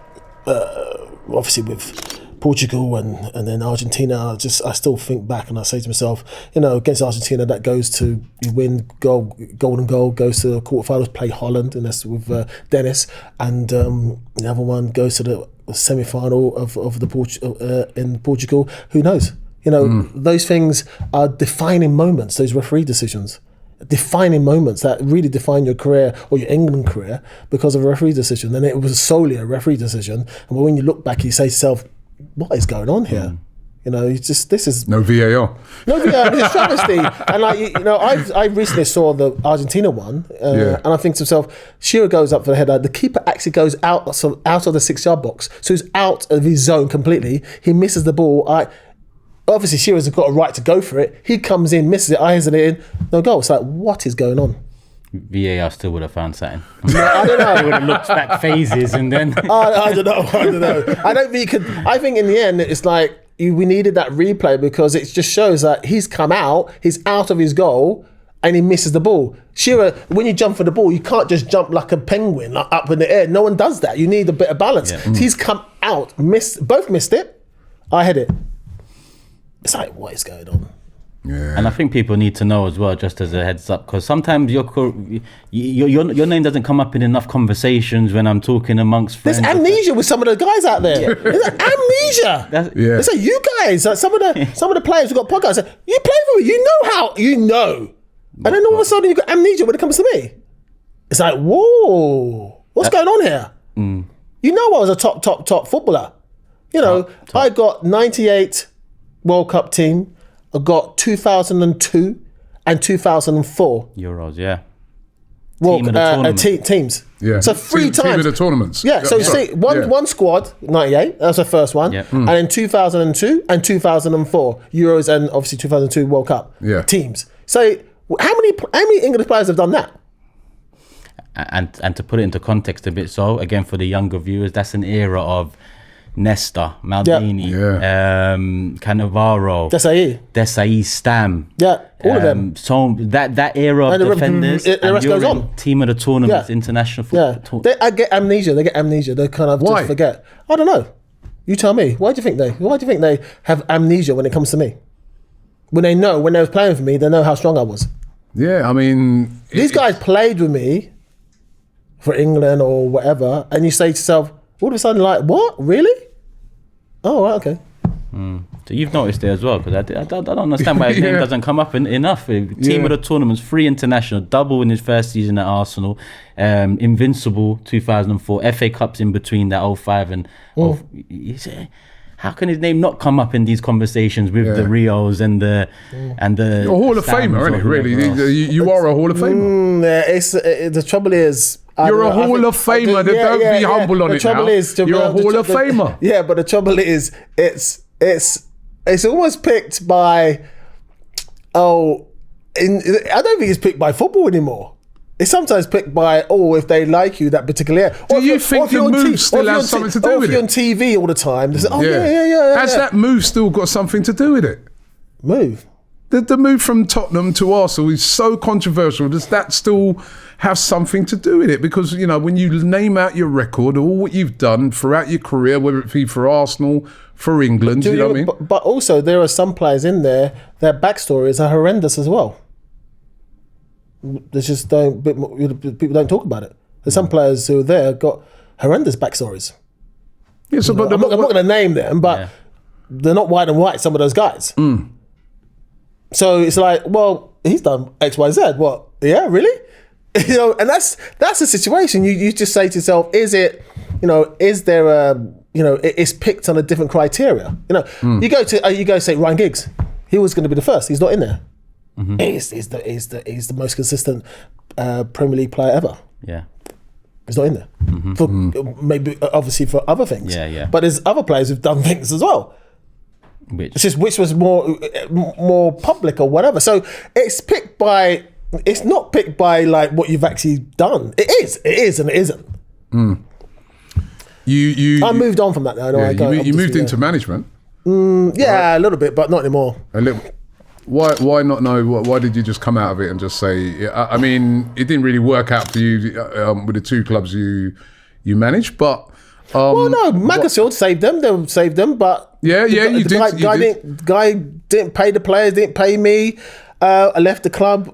obviously with Portugal and then Argentina, I still think back and I say to myself, against Argentina, that goes to, you win golden goal, goes to the quarterfinals, play Holland, and that's with Dennis, and the other one goes to the semi-final of the in Portugal. Who knows? Those things are defining moments. Those referee decisions, defining moments that really define your career or your England career because of a referee decision. And it was solely a referee decision. And when you look back, you say to yourself, "What is going on here?" This is no VAR. No VAR. It's travesty. And I recently saw the Argentina one, and I think to myself, Shearer goes up for the header. The keeper actually goes out of the 6-yard box, so he's out of his zone completely. He misses the ball. Obviously, Shearer's got a right to go for it. He comes in, misses it. I hesitate in, no goal. It's what is going on? VAR still would have found something. I don't know. They would have looked back phases and then. I don't know. I don't think you could. I think in the end, it's like we needed that replay because it just shows that he's come out, he's out of his goal, and he misses the ball. Shearer, when you jump for the ball, you can't just jump like a penguin, like up in the air. No one does that. You need a bit of balance. Yeah. So he's come out, both missed it. I had it. It's like, what is going on? Yeah. And I think people need to know as well, just as a heads up, because sometimes your name doesn't come up in enough conversations when I'm talking amongst friends. There's amnesia with some of the guys out there. There's amnesia. It's like you guys, like some of the players who got podcasts. Like, you play for me, you know. And then all of a sudden you got amnesia when it comes to me. It's like, whoa, what's going on here? You know, I was a top footballer. You know, top. I got 98 World Cup team. I got 2002 and 2004 Euros, yeah. Teams. Yeah. So three times. Team of the tournaments. Yeah. So see, one squad, 98. That's the first one. Yeah. And then 2002 and 2004 Euros and obviously 2002 World Cup teams. So how many English players have done that? And to put it into context a bit, so again for the younger viewers, that's an era of Nesta, Maldini, Cannavaro, Desai, Stam. Yeah, all of them. So that era of defenders, the rest goes on. Team of the tournaments, international football. I get amnesia. They get amnesia. They kind of just forget. I don't know. You tell me. Why do you think they have amnesia when it comes to me? When they were playing for me, they know how strong I was. Yeah, I mean... These guys played with me for England or whatever, and you say to yourself, all of a sudden, like, what? Really? Oh, right, okay. So you've noticed it as well, because I don't understand why his name doesn't come up enough. Team of the tournaments, 3 international, double in his first season at Arsenal, Invincible 2004, FA Cups in between that 05 and... How can his name not come up in these conversations with the Rios and the You're a Hall of Famer, isn't it? Really, you are a Hall of Famer. The trouble is, you're a Hall of Famer. Don't be humble on it now. You're a Hall of Famer. Yeah, but the trouble is, it's almost picked by. I don't think it's picked by football anymore. It's sometimes picked by, if they like you that particular year. Do you think the move still has something to do with it? Or if you're on TV all the time, they say, Has that move still got something to do with it? Move? The move from Tottenham to Arsenal is so controversial. Does that still have something to do with it? Because, you know, when you name out your record, all what you've done throughout your career, whether it be for Arsenal, for England, you know what I mean? But also, there are some players in there, their backstories are horrendous as well. There's just people don't talk about it. There's some players who are there got horrendous backstories. Yeah, so I'm not going to name them, but they're not white and white. Some of those guys. So it's like, well, he's done X, Y, Z. What? Yeah, really? You know, and that's the situation. You just say to yourself, is it? You know, is there a? You know, it's picked on a different criteria. You know, you go say Ryan Giggs. He was going to be the first. He's not in there. He's the most consistent Premier League player ever. Yeah, he's not in there. For maybe obviously for other things. Yeah. But there's other players who've done things as well. Which was more public or whatever. So it's picked by. It's not picked by like what you've actually done. It is, and it isn't. I moved on from that now. You moved into management. A little bit, but not anymore. A little. Why not know? Why did you just come out of it and just say? I mean, it didn't really work out for you with the 2 clubs you managed, but. Well, no, Macclesfield saved them. They saved them, but the guy didn't pay the players, didn't pay me. I left the club,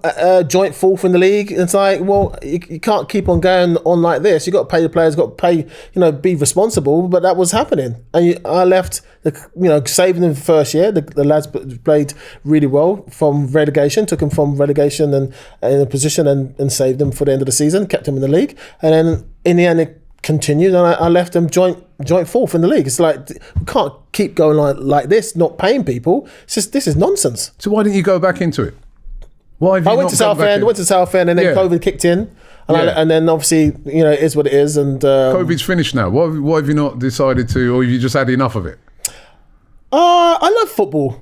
joint 4th in the league. It's like, well, you can't keep on going on like this. You got to pay the players, got to pay, be responsible. But that was happening, and I left. Saving them the first year. The lads played really well from relegation. Took them from relegation and in a position and saved them for the end of the season. Kept them in the league, and then in the end it continued, and I left them joint 4th in the league. It's like, we can't keep going like this, not paying people. It's just, this is nonsense. So why didn't you go back into it? Why have you I went to Southend, and then COVID kicked in, and then obviously, it is what it is. And COVID's finished now. Why have you not decided to, or have you just had enough of it? I love football.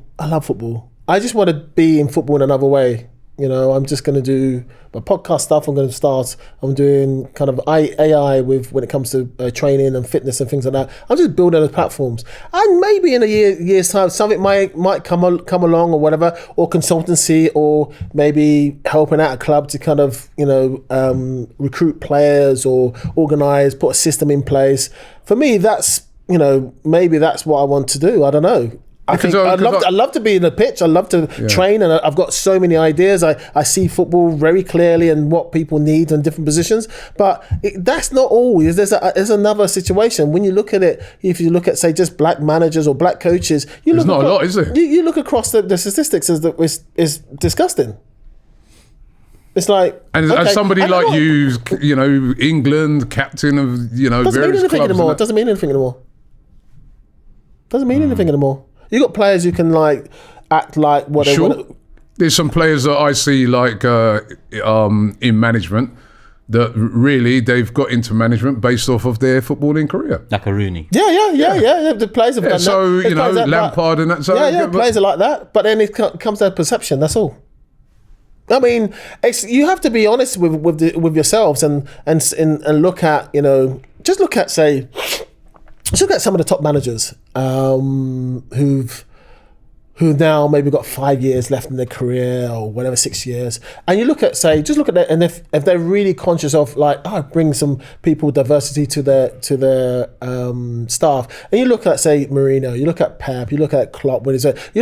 I just want to be in football in another way. I'm just going to do my podcast stuff. I'm doing kind of AI when it comes to training and fitness and things like that. I'm just building those platforms. And maybe in a year's time, something might come along or whatever, or consultancy, or maybe helping out a club to kind of, recruit players or organise, put a system in place. For me, that's, maybe that's what I want to do. I don't know. I'd love to be in the pitch. I love to train, and I've got so many ideas. I see football very clearly and what people need in different positions. But that's not all. There's another situation. When you look at it, if you look at, say, just black managers or black coaches, there's not a lot, is there? You look across the statistics, it's disgusting. It's like, and somebody like you, England captain of various clubs. Doesn't mean anything anymore. Doesn't mean anything anymore. You got players who can act like what they want. There's some players that I see in management that really they've got into management based off of their footballing career. Like a Rooney. Yeah. The players have done that. So Lampard and that. So players are like that. But then it comes to perception. That's all. I mean, you have to be honest with yourselves and look at just look at some of the top managers who now maybe got 5 years left in their career or whatever, 6 years, and you look at that, and if they're really conscious of bring some people, diversity to their staff, and you look at, say, Mourinho, you look at Pep, you look at Klopp, you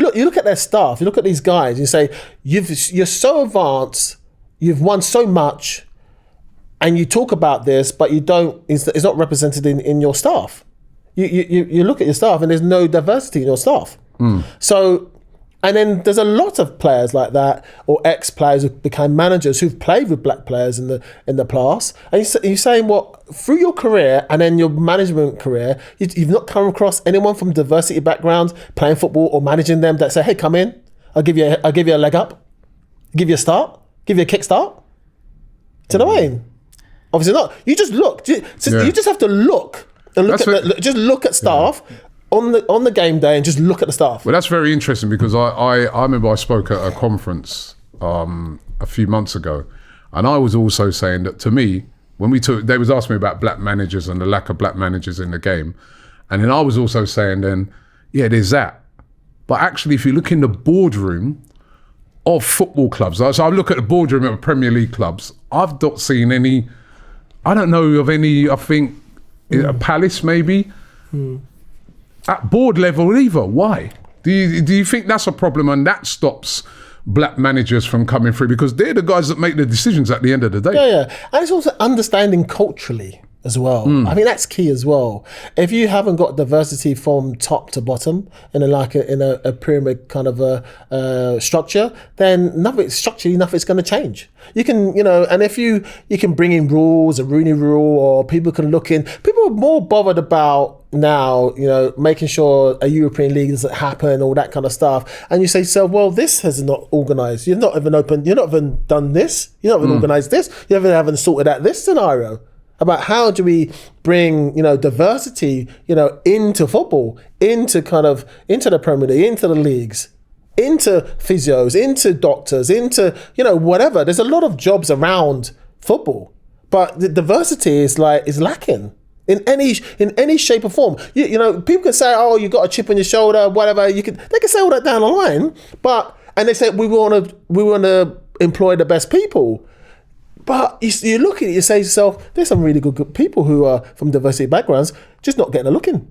look at their staff, you look at these guys, and you say you're so advanced, you've won so much, and you talk about this, but you don't. It's not represented in your staff. You look at your staff and there's no diversity in your staff. So, and then there's a lot of players like that, or ex-players who became managers who've played with black players in the past. And you're saying, through your career and then your management career, you've not come across anyone from diversity background playing football or managing them that say, hey, come in, I'll give you a leg up, give you a start, give you a kick start. Do you know what I mean? Obviously not. You just look. You just have to look. And just look at staff on the game day and just look at the staff. Well, that's very interesting, because I remember I spoke at a conference a few months ago, and I was also saying that, to me, when they was asking me about black managers and the lack of black managers in the game, and then I was also saying then, there's that. But actually, if you look in the boardroom of football clubs, so I look at the boardroom of Premier League clubs, I've not seen any, I don't know of any, I think, a Palace maybe at board level either. Why do you think that's a problem, and that stops black managers from coming through, because they're the guys that make the decisions at the end of the day? And it's also understanding culturally as well. I mean, that's key as well. If you haven't got diversity from top to bottom in a pyramid kind of a structure, then nothing's going to change. You can, and if you can bring in rules, a Rooney rule, or people can look in. People are more bothered about now, making sure a European League doesn't happen, all that kind of stuff. And you say, so, well, this has not organised. You're not even done this. You're not even organised this. You haven't sorted out this scenario about how do we bring, diversity, into football, into the Premier League, into the leagues, into physios, into doctors, into, whatever. There's a lot of jobs around football, but the diversity is lacking in any shape or form. People can say, oh, you got a chip on your shoulder, whatever. They can say all that down the line, and they say we want to employ the best people. But you look at it, you say to yourself, there's some really good people who are from diversity backgrounds, just not getting a look in.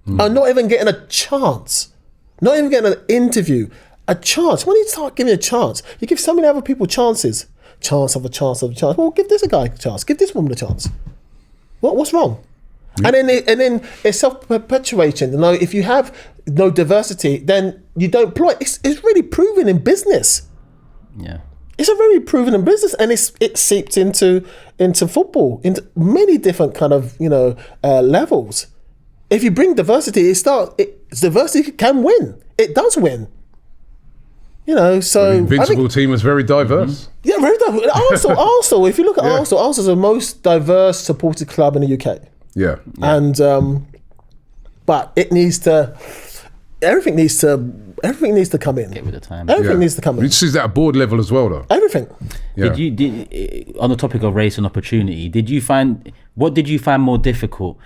And not even getting a chance. Not even getting an interview. A chance. When you start giving a chance, you give so many other people chances. Chance of a chance of a chance. Well, give this a guy a chance. Give this woman a chance. What's wrong? And then it's self-perpetuating. If you have no diversity, then you don't employ. It's really proven in business. Yeah. It's a very proven in business, and it seeped into football, into many different kind of levels. If you bring diversity, diversity can win. It does win. So the Invincible team was very diverse. Yeah, very diverse. Arsenal. If you look at Arsenal's the most diverse supported club in the UK. Yeah. And but it needs to everything needs to come in. Get with the time. Everything needs to come in. This is at a board level as well, though. Everything. Yeah. Did on the topic of race and opportunity, what did you find more difficult?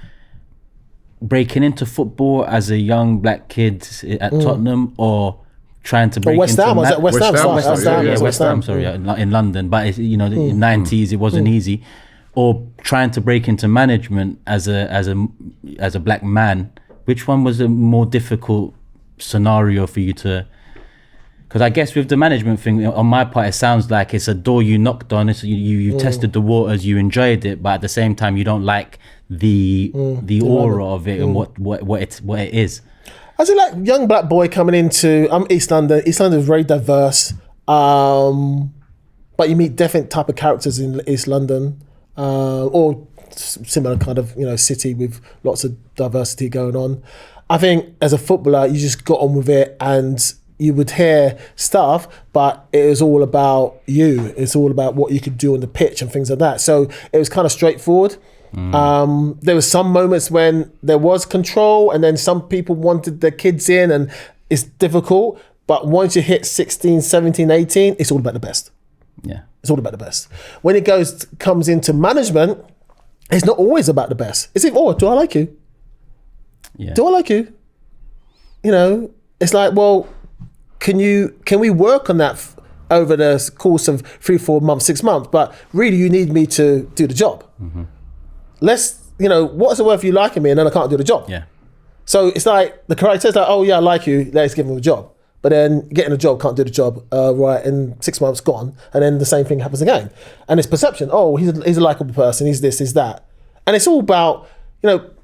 Breaking into football as a young black kid at Tottenham, or trying to break West into Ham? Was that West Ham? West Ham. Sorry, in London. But it's, in the 90s, it wasn't easy. Or trying to break into management as a black man. Which one was a more difficult scenario for you to? Because I guess with the management thing, on my part, it sounds like it's a door you knocked on. It's you tested the waters, you enjoyed it, but at the same time, you don't like the aura of it and what it is. As a young black boy coming into East London. East London is very diverse, but you meet different type of characters in East London, or similar kind of city with lots of diversity going on. I think as a footballer, you just got on with it, and you would hear stuff, but it was all about you. It's all about what you could do on the pitch and things like that. So it was kind of straightforward. There were some moments when there was control, and then some people wanted their kids in, and it's difficult. But once you hit 16, 17, 18, it's all about the best. Yeah. It's all about the best. When it comes into management, it's not always about the best. It's do I like you? Yeah. Do I like you? It's like, well, can we work on that over the course of 3, 4 months, 6 months? But really, you need me to do the job. Mm-hmm. What's it worth you liking me and then I can't do the job? Yeah. So it's like the character's like, oh yeah, I like you, let's give him a job. But then getting a job, can't do the job, right, in 6 months, gone. And then the same thing happens again. And it's perception. Oh, he's a likable person, he's this, he's that. And it's all about,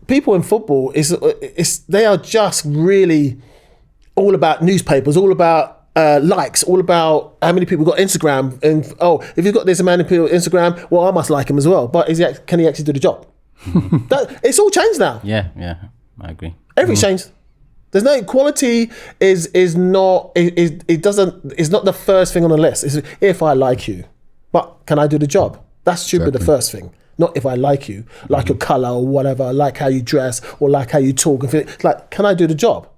people in football, they are just really all about newspapers, all about likes, all about how many people got Instagram. And, if you've got this amount of people on Instagram, well, I must like him as well. But can he actually do the job? It's all changed now. Yeah, I agree. Everything's changed. There's no equality. Is not the first thing on the list. It's if I like you, but can I do the job? That should be the first thing. Not if I like you, like your colour or whatever, like how you dress or like how you talk. It's like, can I do the job?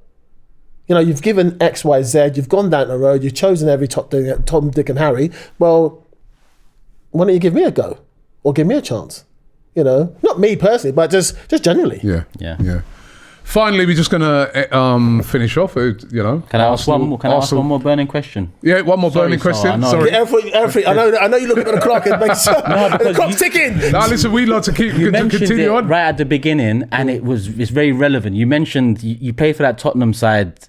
You've given X, Y, Z. You've gone down the road. You've chosen every Tom, Dick, and Harry. Well, why don't you give me a go or give me a chance? Not me personally, but just generally. Yeah. Finally, we're just going to finish off. Can I ask one more? Can I ask one more burning question? Yeah, one more burning question. Sorry. I know you're looking at the clock and make sure the clock's ticking. No, listen, we like to continue on. Right at the beginning, and it's very relevant. You mentioned you played for that Tottenham side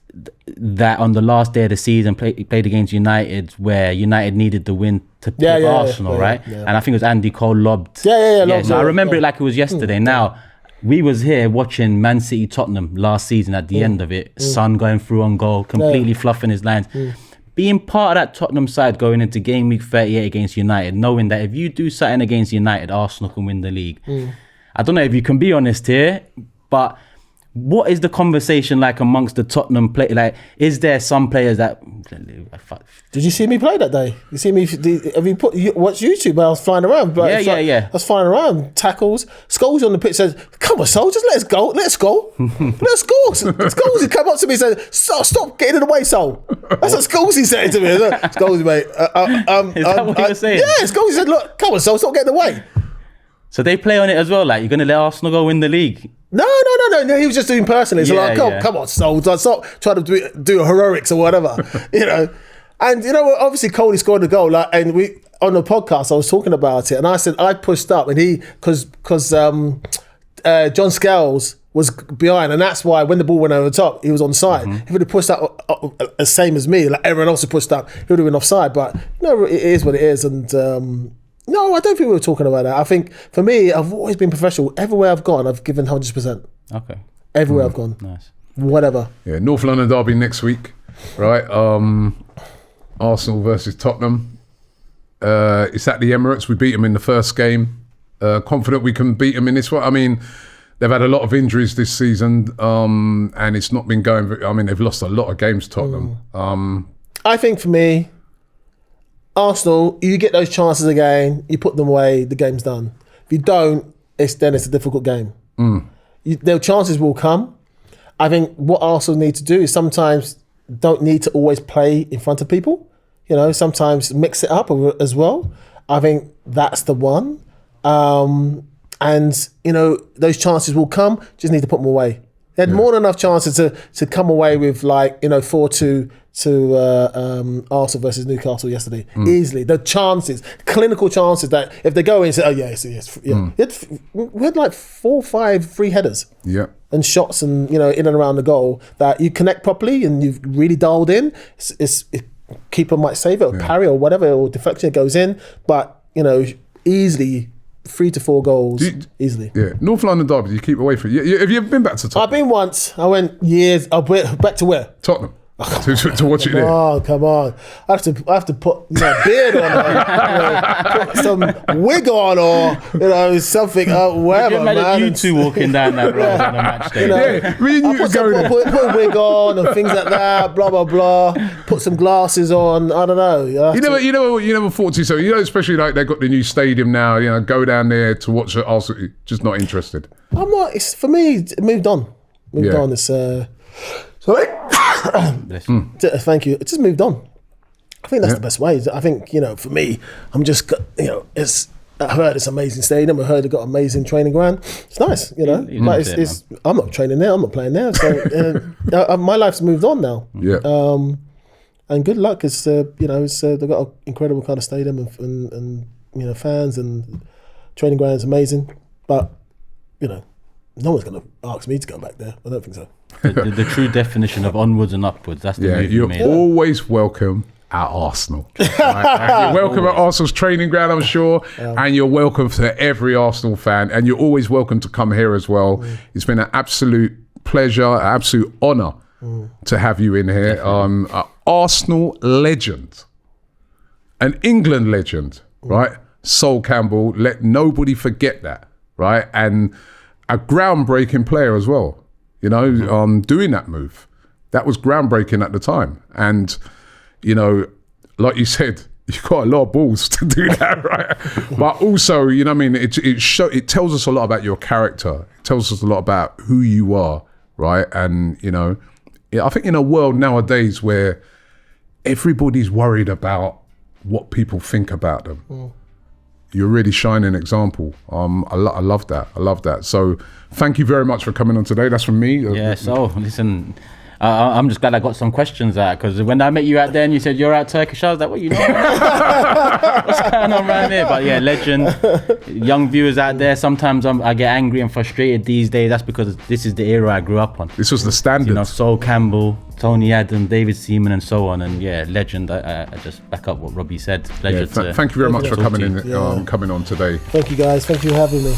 that on the last day of the season played against United, where United needed the win to pick Arsenal, right? Yeah. And I think it was Andy Cole lobbed. Yeah. So I remember it like it was yesterday. Now, we was here watching Man City Tottenham last season at the end of it. Son going through on goal, completely fluffing his lines. Being part of that Tottenham side going into game week 38 against United, knowing that if you do something against United, Arsenal can win the league. I don't know if you can be honest here, but what is the conversation like amongst the Tottenham play? Like, is there some players that? Did you see me play that day? You see me? Have you watched YouTube? I was flying around. Yeah. I was flying around, tackles. Scholes on the pitch says, "Come on, Sol, just let's go. Let's go. Scholes, he come up to me and said, "Stop getting in the way, Sol." That's what Scholes said to me. Scholes, mate. Is that what he was saying? Yeah, Scholes said, "Look, come on, Sol, stop getting in the way." So they play on it as well. Like, you're going to let Arsenal go win the league? No. He was just doing personally. So come on, Sol, stop trying to do heroics or whatever, And obviously Coley scored a goal. And we on the podcast I was talking about it, and I said I pushed up, and because John Scales was behind, and that's why when the ball went over the top, he was on side. If he'd have pushed up the same as me, like everyone else had pushed up, he would have been offside. But it is what it is, and. No, I don't think we were talking about that. I think, for me, I've always been professional. Everywhere I've gone, I've given 100%. Okay. Everywhere I've gone. Nice. Whatever. Yeah, North London derby next week, right? Arsenal versus Tottenham. It's at the Emirates. We beat them in the first game. Confident we can beat them in this one. I mean, they've had a lot of injuries this season, and it's not been going... they've lost a lot of games, Tottenham. I think, for me... Arsenal, you get those chances again, you put them away, the game's done. If you don't, then it's a difficult game. Their chances will come. I think what Arsenal need to do is sometimes don't need to always play in front of people. You know, sometimes mix it up as well. I think that's the one. And, you know, those chances will come, just need to put them away. They had more than enough chances to come away with, like, you know, 4-2 to Arsenal versus Newcastle yesterday. Easily. The chances, clinical chances that if they go in and say, oh, yes. We had like 4 or 5 free headers. Yeah. And shots and, you know, in and around the goal that you connect properly and you've really dialed in. Keeper might save it or parry or whatever, or deflection goes in. But, you know, easily 3 to 4 goals, easily. Yeah, North London derby. You keep away from it. Have you ever been back to Tottenham? I've been once. I went years. Back to where? Tottenham. to watch it there. Oh, come on! I have to put my beard on, or, put some wig on, or something. Whatever, man. You two walking down that road on a match day. Me and you put a wig on and things like that. Blah blah blah. Put some glasses on. I don't know. You never thought to yourself. Especially like they've got the new stadium now. Go down there to watch it. Arsenal. Just not interested. I'm not. It's for me. It moved on. It's sorry. Thank you. It just moved on. I think that's the best way. I think, for me, I'm just, I heard it's amazing stadium. I heard it got amazing training ground. It's nice, but I'm not training there. I'm not playing there. So my life's moved on now. Yeah. And good luck. It's they've got an incredible kind of stadium and fans and training ground is amazing. But no one's going to ask me to go back there. I don't think so. The true definition of onwards and upwards. That's the move you made. You're always welcome at Arsenal. Right? You're welcome at Arsenal's training ground, I'm sure, and you're welcome to every Arsenal fan, and you're always welcome to come here as well. It's been an absolute pleasure, an absolute honour to have you in here. An Arsenal legend, an England legend, right? Sol Campbell, let nobody forget that, right? And a groundbreaking player as well. Doing that move. That was groundbreaking at the time. And, like you said, you've got a lot of balls to do that, right? But also, it tells us a lot about your character. It tells us a lot about who you are, right? And, I think in a world nowadays where everybody's worried about what people think about them, you're a really shining example. I love that. I love that. So thank you very much for coming on today. That's from me. Yeah, so listen, I'm just glad I got some questions out, because when I met you out there and you said you're out Turkish, I was like, what you know? What's going on around here? But yeah, legend. Young viewers out there, sometimes I get angry and frustrated these days. That's because this is the era I grew up on. This was the standard. Sol Campbell, Tony Adam, David Seaman and so on. And yeah, legend. I just back up what Robbie said. Pleasure to thank you very much for coming in, coming on today. Thank you guys. Thank you for having me.